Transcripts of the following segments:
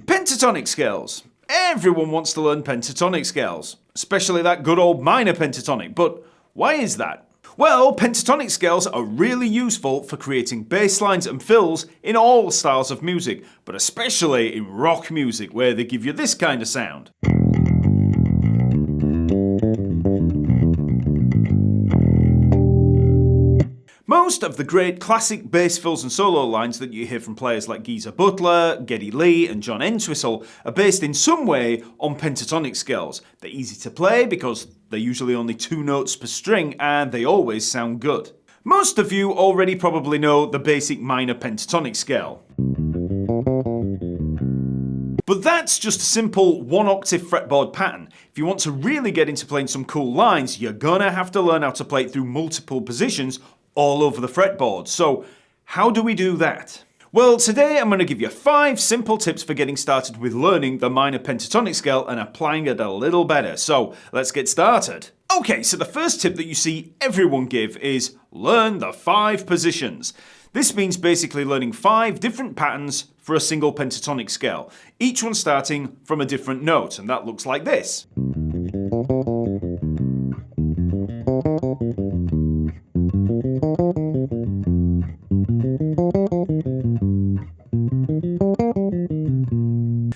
Pentatonic scales. Everyone wants to learn pentatonic scales, especially that good old minor pentatonic, but why is that? Well, pentatonic scales are really useful for creating bass lines and fills in all styles of music, but especially in rock music where they give you this kind of sound. Most of the great classic bass fills and solo lines that you hear from players like Geezer Butler, Geddy Lee and John Entwistle are based in some way on pentatonic scales. They're easy to play because they're usually only 2 notes per string and they always sound good. Most of you already probably know the basic minor pentatonic scale. But that's just a simple 1-octave fretboard pattern. If you want to really get into playing some cool lines, you're gonna have to learn how to play it through multiple positions all over the fretboard. So how do we do that? Well, today I'm going to give you 5 simple tips for getting started with learning the minor pentatonic scale and applying it a little better. So let's get started. Okay, so the first tip that you see everyone give is learn the 5 positions. This means basically learning 5 different patterns for a single pentatonic scale, each one starting from a different note, and that looks like this.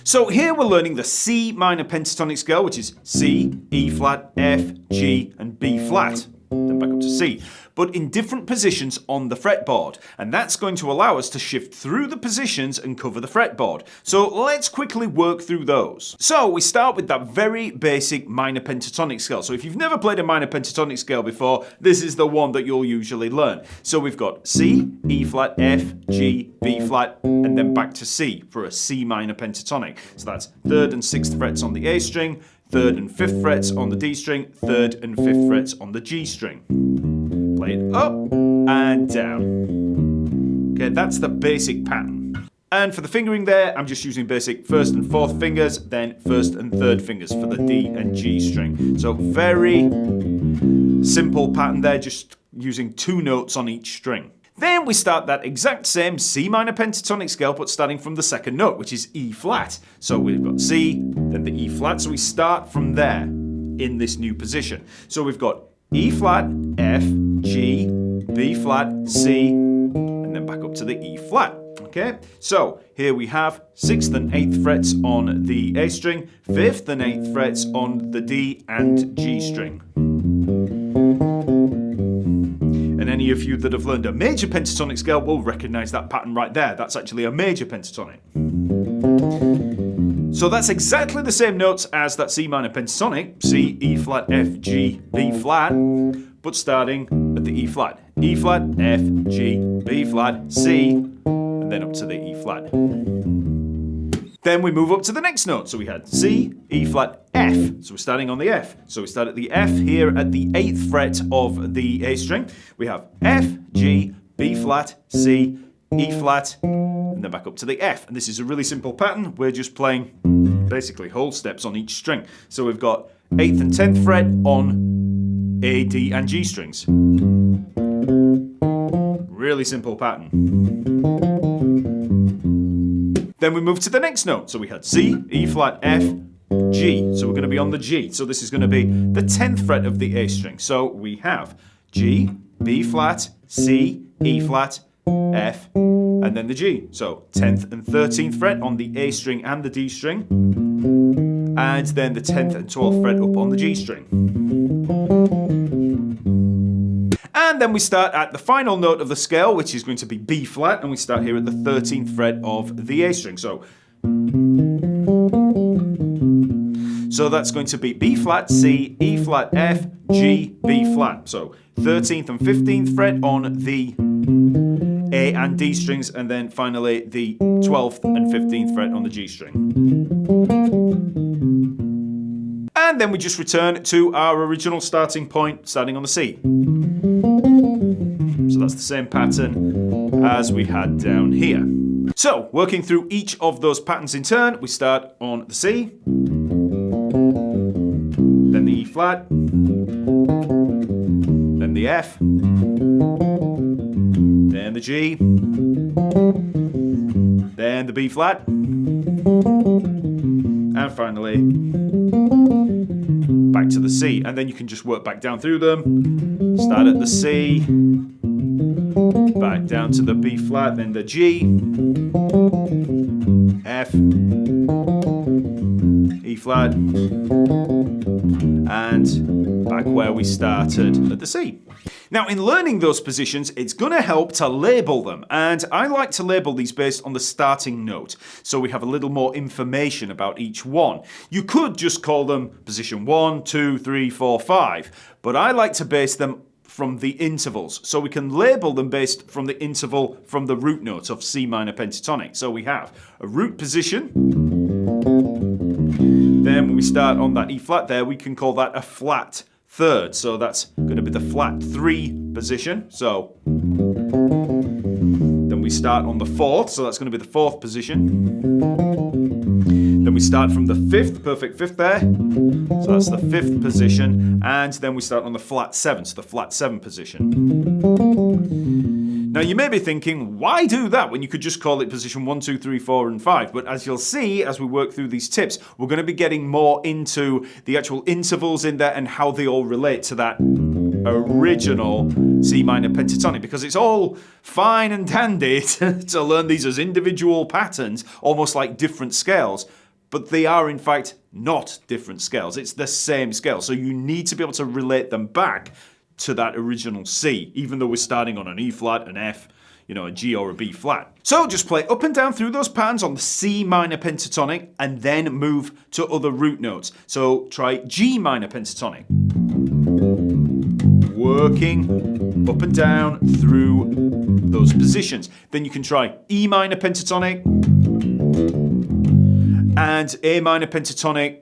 So here we're learning the C minor pentatonic scale, which is C, E flat, F, G, and B flat. Then back up to C, but in different positions on the fretboard, and that's going to allow us to shift through the positions and cover the fretboard. So let's quickly work through those. So we start with that very basic minor pentatonic scale. So if you've never played a minor pentatonic scale before, this is the one that you'll usually learn. So we've got C, E flat, F, G, B flat, and then back to C for a C minor pentatonic. So that's 3rd and 6th frets on the A string, 3rd and 5th frets on the D string, 3rd and 5th frets on the G string. Play it up and down. Okay, that's the basic pattern. And for the fingering there, I'm just using basic 1st and 4th fingers, then 1st and 3rd fingers for the D and G string. So very simple pattern there, just using 2 notes on each string. Then we start that exact same C minor pentatonic scale, but starting from the 2nd note, which is E flat. So we've got C, then the E flat, so we start from there in this new position. So we've got E flat, F, G, B flat, C, and then back up to the E flat. Okay, so here we have 6th and 8th frets on the A string, 5th and 8th frets on the D and G string. And any of you that have learned a major pentatonic scale will recognize that pattern right there. That's actually a major pentatonic. So that's exactly the same notes as that C minor pentatonic, C, E flat, F, G, B flat, but starting at the E flat. E flat, F, G, B flat, C, and then up to the E flat. Then we move up to the next note. So we had C, E flat, F. So we're starting on the F. So we start at the F here at the 8th fret of the A string. We have F, G, B flat, C, E flat, and then back up to the F. And this is a really simple pattern. We're just playing basically whole steps on each string. So we've got 8th and 10th fret on A, D, and G strings. Really simple pattern. Then we move to the next note. So we had C, E flat, F, G. So we're going to be on the G. So this is going to be the 10th fret of the A string. So we have G, B flat, C, E flat, F, and then the G. So 10th and 13th fret on the A string and the D string. And then the 10th and 12th fret up on the G string. And then we start at the final note of the scale, which is going to be B flat, and we start here at the 13th fret of the A string. So that's going to be B flat, C, E flat, F, G, B flat. So 13th and 15th fret on the A and D strings, and then finally the 12th and 15th fret on the G string. And then we just return to our original starting point, starting on the C. So that's the same pattern as we had down here. So, working through each of those patterns in turn, we start on the C, then the E flat, then the F, then the G, the B flat. And finally, back to the C. And then you can just work back down through them. Start at the C, back down to the B flat, then the G, F, E flat, and back where we started at the C. Now, in learning those positions, it's going to help to label them, and I like to label these based on the starting note, so we have a little more information about each one. You could just call them position 1, 2, 3, 4, 5, but I like to base them from the intervals, so we can label them based from the interval from the root note of C minor pentatonic. So we have a root position, then when we start on that E flat there, we can call that a flat third, so that's going to be the flat 3 position. So then we start on the 4th, so that's going to be the 4th position. Then we start from the 5th, perfect 5th there, so that's the 5th position, and then we start on the flat 7, so the flat 7 position. Now you may be thinking, why do that when you could just call it position 1, 2, 3, 4 and 5? But as you'll see as we work through these tips, we're going to be getting more into the actual intervals in there and how they all relate to that original C minor pentatonic, because it's all fine and dandy to learn these as individual patterns, almost like different scales, but they are in fact not different scales. It's the same scale, so you need to be able to relate them back to that original C, even though we're starting on an E flat, an F, a G or a B flat. So just play up and down through those patterns on the C minor pentatonic and then move to other root notes. So try G minor pentatonic. Working up and down through those positions. Then you can try E minor pentatonic and A minor pentatonic,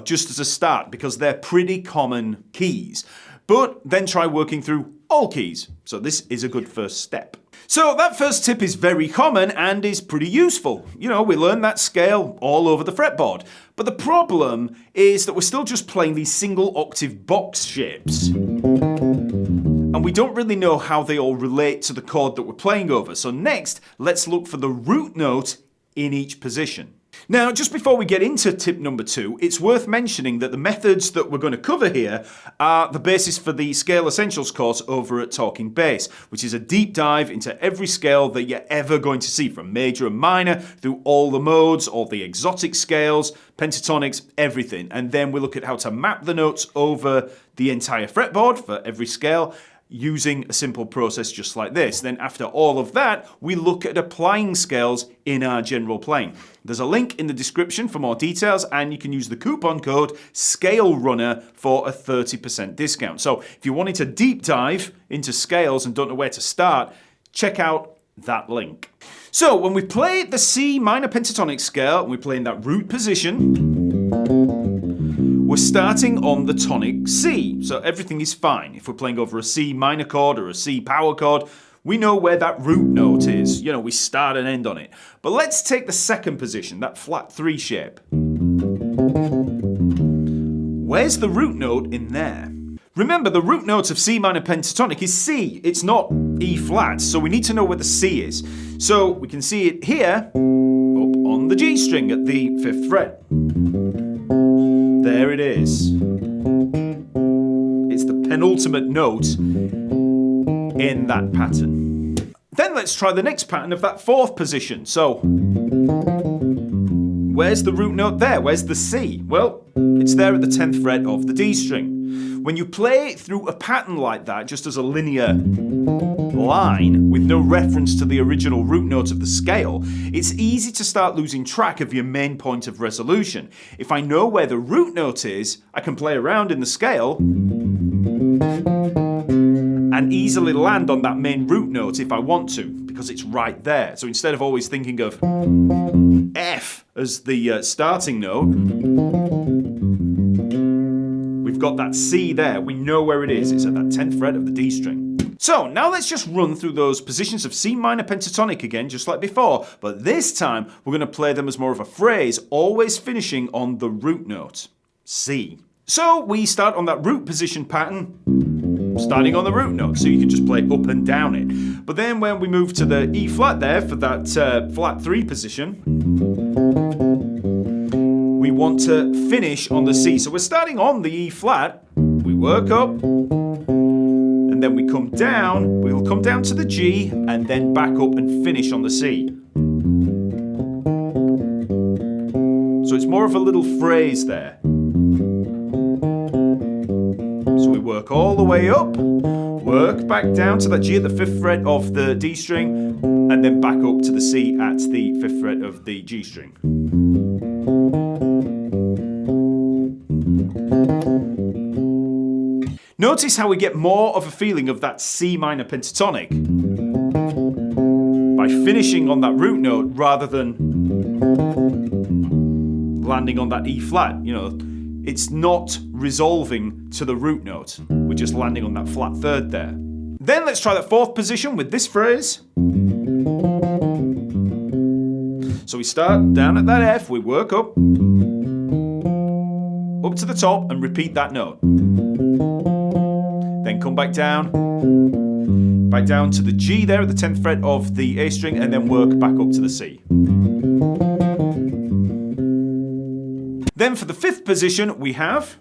just as a start, because they're pretty common keys. But then try working through all keys. So this is a good first step. So that first tip is very common and is pretty useful. We learn that scale all over the fretboard. But the problem is that we're still just playing these single octave box shapes. And we don't really know how they all relate to the chord that we're playing over. So next, let's look for the root note in each position. Now, just before we get into tip number 2, it's worth mentioning that the methods that we're going to cover here are the basis for the Scale Essentials course over at TalkingBass, which is a deep dive into every scale that you're ever going to see, from major and minor through all the modes, all the exotic scales, pentatonics, everything. And then we look at how to map the notes over the entire fretboard for every scale, using a simple process just like this. Then after all of that, we look at applying scales in our general playing. There's a link in the description for more details, and you can use the coupon code SCALERUNNER for a 30% discount. So if you wanted to deep dive into scales and don't know where to start, check out that link. So when we play the C minor pentatonic scale, and we play in that root position, we're starting on the tonic C, so everything is fine. If we're playing over a C minor chord or a C power chord, we know where that root note is. We start and end on it. But let's take the second position, that flat 3 shape. Where's the root note in there? Remember, the root note of C minor pentatonic is C. It's not E flat, so we need to know where the C is. So we can see it here, up on the G string at the 5th fret. There it is. It's the penultimate note in that pattern. Then let's try the next pattern of that 4th position. So, where's the root note there? Where's the C? Well, it's there at the 10th fret of the D string. When you play through a pattern like that, just as a linear line with no reference to the original root note of the scale, it's easy to start losing track of your main point of resolution. If I know where the root note is, I can play around in the scale and easily land on that main root note if I want to, because it's right there. So instead of always thinking of F as the starting note, we've got that C there. We know where it is. It's at that 10th fret of the D string. So now let's just run through those positions of C minor pentatonic again, just like before, but this time we're going to play them as more of a phrase, always finishing on the root note, C. So we start on that root position pattern, starting on the root note, so you can just play up and down it. But then when we move to the E flat there for that flat 3 position, we want to finish on the C. So we're starting on the E flat, we work up, and then we come down, we'll come down to the G, and then back up and finish on the C. So it's more of a little phrase there. So we work all the way up, work back down to that G at the 5th fret of the D string, and then back up to the C at the 5th fret of the G string. Notice how we get more of a feeling of that C minor pentatonic by finishing on that root note rather than landing on that E flat. You know, it's not resolving to the root note. We're just landing on that flat 3rd there. Then let's try that 4th position with this phrase. So we start down at that F, we work up to the top and repeat that note. Then come back down to the G there at the 10th fret of the A string, and then work back up to the C. Then for the 5th position, we have...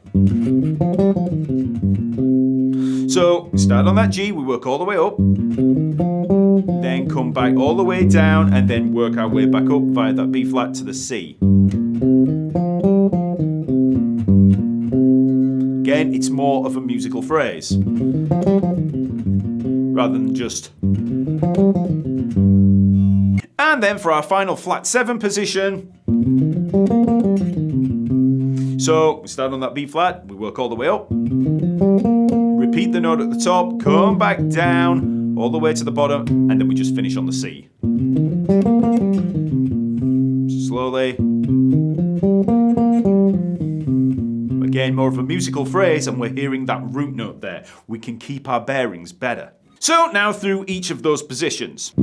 So, we start on that G, we work all the way up, then come back all the way down, and then work our way back up via that B flat to the C. Again, it's more of a musical phrase, rather than just... And then for our final flat 7 position... So, we start on that B flat, we work all the way up, repeat the note at the top, come back down, all the way to the bottom, and then we just finish on the C. Slowly. Again, more of a musical phrase, and we're hearing that root note there. We can keep our bearings better. So, now through each of those positions.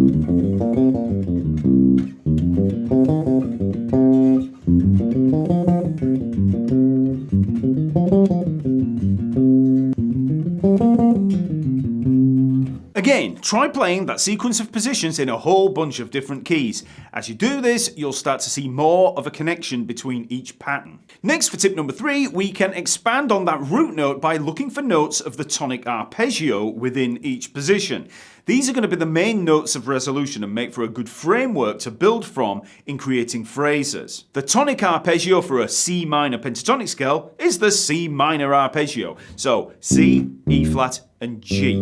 Again, try playing that sequence of positions in a whole bunch of different keys. As you do this, you'll start to see more of a connection between each pattern. Next, for tip number 3, we can expand on that root note by looking for notes of the tonic arpeggio within each position. These are going to be the main notes of resolution and make for a good framework to build from in creating phrases. The tonic arpeggio for a C minor pentatonic scale is the C minor arpeggio. So C, E flat, and G.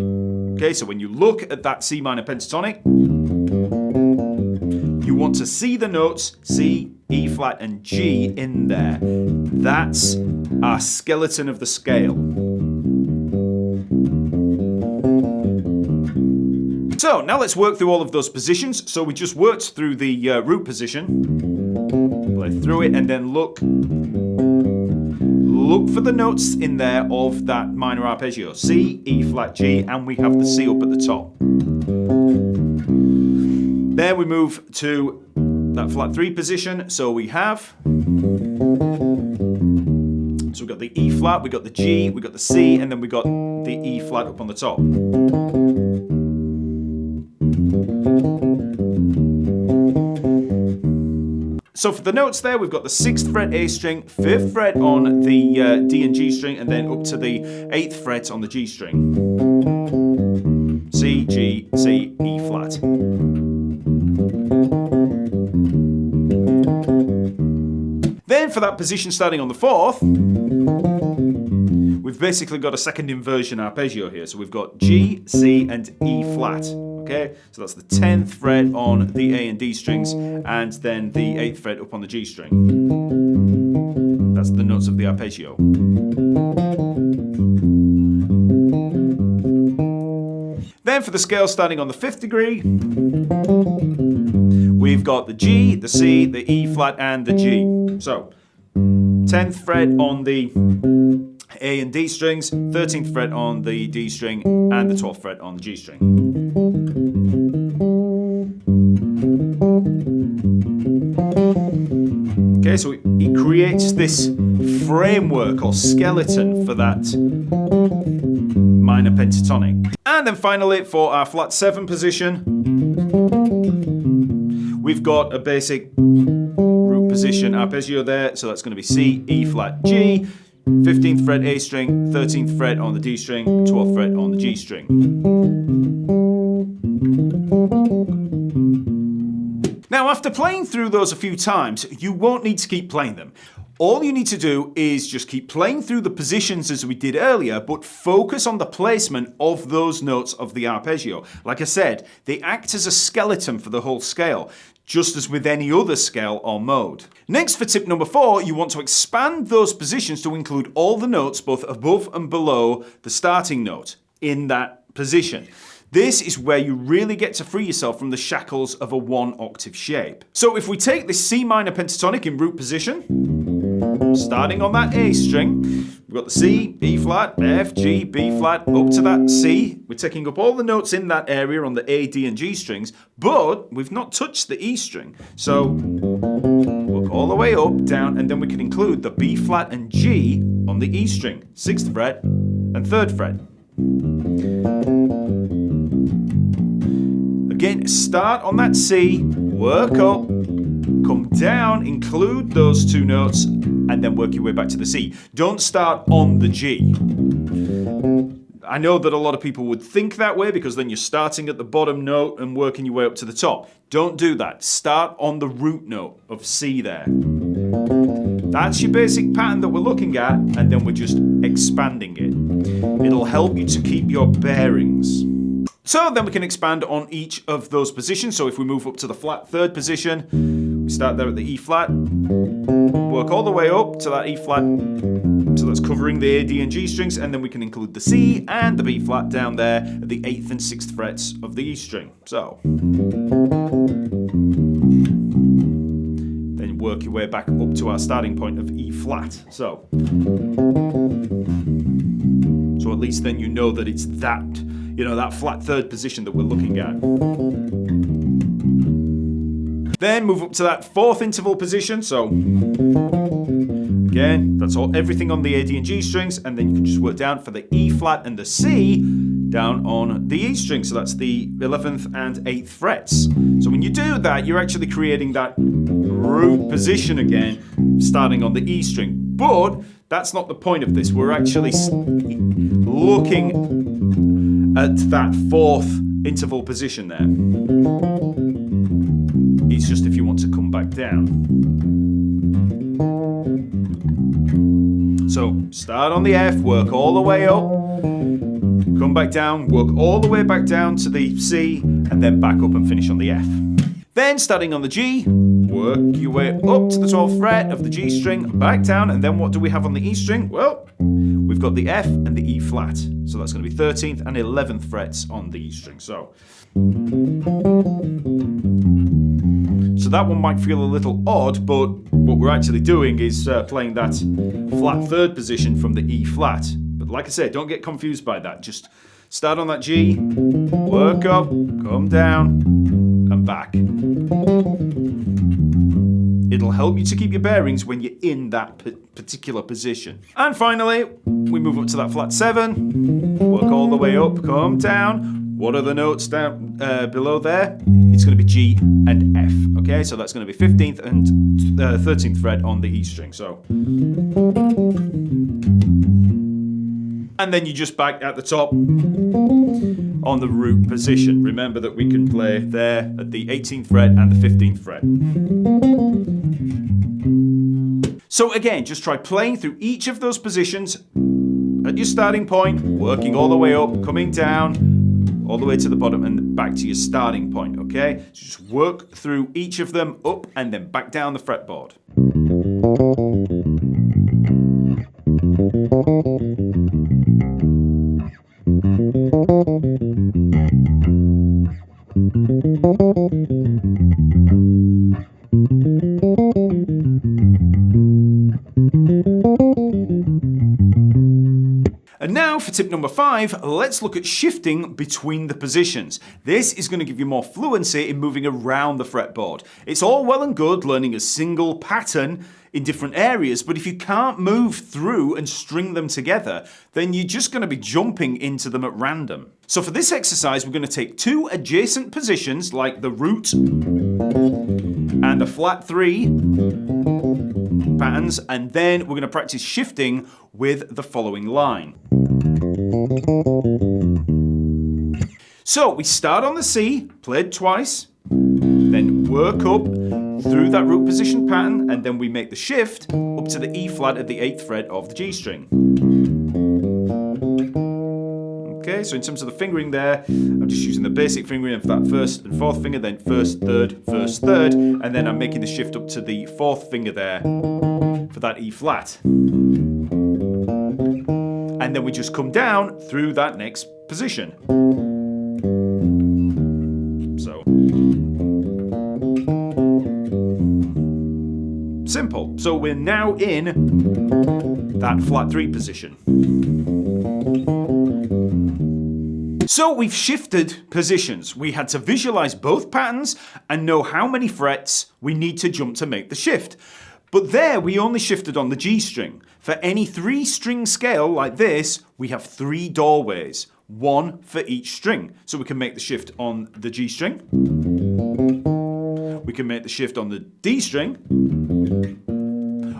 Okay, so when you look at that C minor pentatonic, you want to see the notes C, E flat, and G in there. That's our skeleton of the scale. So now let's work through all of those positions. So we just worked through the root position, play through it, and then look for the notes in there of that minor arpeggio. C, E flat, G, and we have the C up at the top. Then we move to that flat 3 position. So we've got the E flat, we got the G, we got the C, and then we got the E flat up on the top. So for the notes there, we've got the 6th fret A string, 5th fret on the D and G string, and then up to the 8th fret on the G string. C, G, C, E flat. Then for that position starting on the 4th, we've basically got a second inversion arpeggio here. So we've got G, C, and E flat. Okay, so that's the 10th fret on the A and D strings, and then the 8th fret up on the G string. That's the notes of the arpeggio. Then for the scale starting on the 5th degree, we've got the G, the C, the E flat, and the G. So 10th fret on the A and D strings, 13th fret on the D string, and the 12th fret on the G string. Okay, so it creates this framework or skeleton for that minor pentatonic. And then finally, for our flat 7 position, we've got a basic root position arpeggio there, so that's going to be C, E flat, G, 15th fret A string, 13th fret on the D string, 12th fret on the G string. Now, after playing through those a few times, you won't need to keep playing them. All you need to do is just keep playing through the positions as we did earlier, but focus on the placement of those notes of the arpeggio. Like I said, they act as a skeleton for the whole scale, just as with any other scale or mode. Next, for tip number 4, you want to expand those positions to include all the notes both above and below the starting note in that position. This is where you really get to free yourself from the shackles of a 1-octave shape. So if we take this C minor pentatonic in root position, starting on that A string, we've got the C, B flat, F, G, B flat, up to that C. We're taking up all the notes in that area on the A, D and G strings, but we've not touched the E string. So work all the way up, down, and then we can include the B flat and G on the E string, 6th fret and 3rd fret. Again, start on that C, work up, come down, include those 2 notes, and then work your way back to the C. Don't start on the G. I know that a lot of people would think that way because then you're starting at the bottom note and working your way up to the top. Don't do that. Start on the root note of C there. That's your basic pattern that we're looking at, and then we're just expanding it. It'll help you to keep your bearings. So then we can expand on each of those positions. So if we move up to the flat 3rd position, we start there at the E flat, work all the way up to that E flat, so that's covering the A, D and G strings, and then we can include the C and the B flat down there at the 8th and 6th frets of the E string. So then work your way back up to our starting point of E flat. So at least then you know that it's that, that flat 3rd position that we're looking at. Then move up to that 4th interval position. So again, that's everything on the A, D and G strings, and then you can just work down for the E flat and the C down on the E string. So that's the 11th and 8th frets. So when you do that, you're actually creating that root position again, starting on the E string. But that's not the point of this. We're actually looking at that 4th interval position there. It's just if you want to come back down. So start on the F, work all the way up, come back down, work all the way back down to the C, and then back up and finish on the F. Then starting on the G, work your way up to the 12th fret of the G string, back down, and then what do we have on the E string? Well, we've got the F and the E flat. So that's going to be 13th and 11th frets on the E string. So that one might feel a little odd, but what we're actually doing is playing that flat 3rd position from the E flat. But like I said, don't get confused by that. Just start on that G, work up, come down, and back. It'll help you to keep your bearings when you're in that particular position. And finally, we move up to that flat 7, work all the way up, come down. What are the notes down below there? It's going to be G and F, okay? So that's going to be 15th and 13th fret on the E string. So, and then you just back at the top on the root position. Remember that we can play there at the 18th fret and the 15th fret. So again, just try playing through each of those positions at your starting point, working all the way up, coming down, all the way to the bottom and back to your starting point, okay? So just work through each of them up and then back down the fretboard. And now for tip number 5, let's look at shifting between the positions. This is going to give you more fluency in moving around the fretboard. It's all well and good learning a single pattern in different areas, but if you can't move through and string them together, then you're just going to be jumping into them at random. So for this exercise, we're going to take 2 adjacent positions like the root and the flat 3 patterns, and then we're going to practice shifting with the following line. So we start on the C, played twice, then work up through that root position pattern, and then we make the shift up to the E flat at the 8th fret of the G string. Okay, so in terms of the fingering there, I'm just using the basic fingering of that 1st and 4th finger, then 1st, 3rd, 1st, 3rd, and then I'm making the shift up to the 4th finger there for that E flat. And then we just come down through that next position. So simple. So we're now in that flat 3 position. So we've shifted positions. We had to visualize both patterns and know how many frets we need to jump to make the shift. But there we only shifted on the G string. For any 3-string scale like this, we have 3 doorways, 1 for each string. So we can make the shift on the G string. We can make the shift on the D string.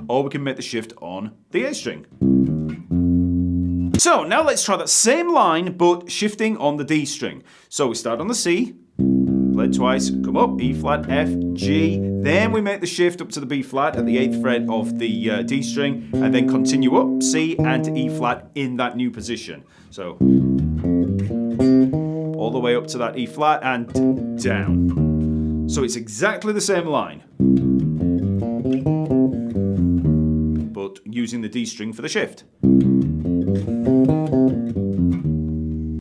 Or we can make the shift on the A string. So now let's try that same line, but shifting on the D string. So we start on the C, played twice, come up, E flat, F, G, then we make the shift up to the B flat at the 8th fret of the D string, and then continue up, C and E flat in that new position. So all the way up to that E flat and down. So it's exactly the same line, but using the D string for the shift.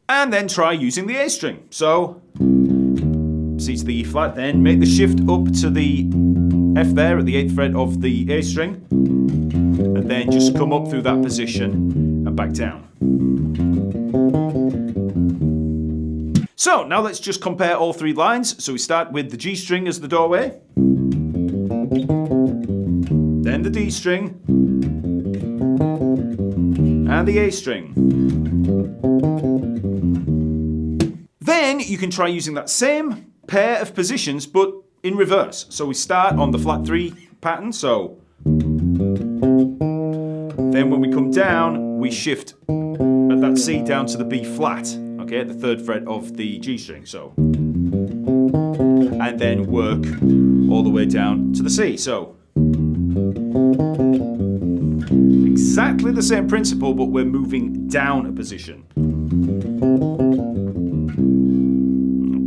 And then try using the A string. So C to the E flat, then make the shift up to the F there at the 8th fret of the A string, and then just come up through that position and back down. So now let's just compare all 3 lines. So we start with the G string as the doorway, then the D string, and the A string. Then you can try using that same pair of positions, but in reverse. So we start on the flat 3 pattern, so then when we come down, we shift at that C down to the B flat, okay, at the 3rd fret of the G string, so. And then work all the way down to the C, so. Exactly the same principle, but we're moving down a position.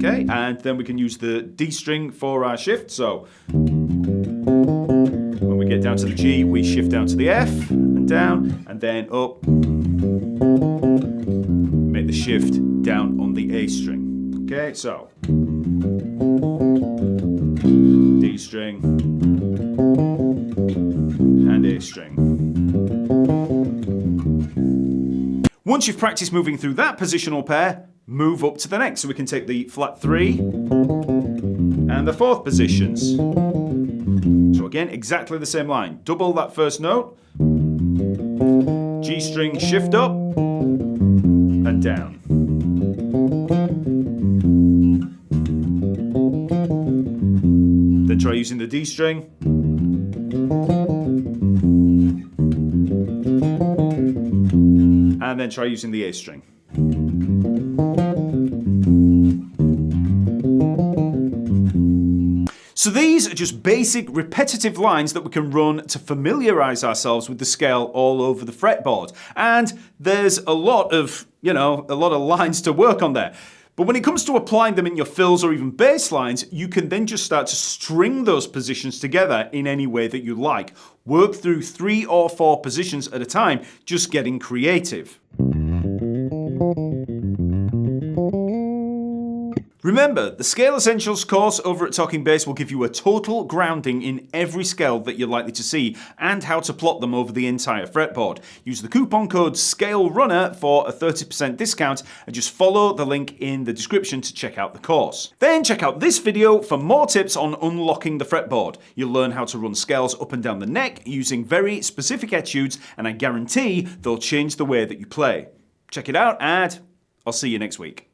Okay, and then we can use the D string for our shift. So when we get down to the G, we shift down to the F and down, and then up. Make the shift down on the A string. Okay, so D string and A string. Once you've practiced moving through that positional pair, move up to the next. So we can take the flat 3 and the 4th positions. So again, exactly the same line. Double that first note. G string, shift up and down. Then try using the D string. And then try using the A string. So these are just basic repetitive lines that we can run to familiarize ourselves with the scale all over the fretboard. And there's a lot of lines to work on there. But when it comes to applying them in your fills or even bass lines, you can then just start to string those positions together in any way that you like. Work through 3 or 4 positions at a time, just getting creative. Remember, the Scale Essentials course over at TalkingBass will give you a total grounding in every scale that you're likely to see and how to plot them over the entire fretboard. Use the coupon code SCALERUNNER for a 30% discount and just follow the link in the description to check out the course. Then check out this video for more tips on unlocking the fretboard. You'll learn how to run scales up and down the neck using very specific etudes, and I guarantee they'll change the way that you play. Check it out, and I'll see you next week.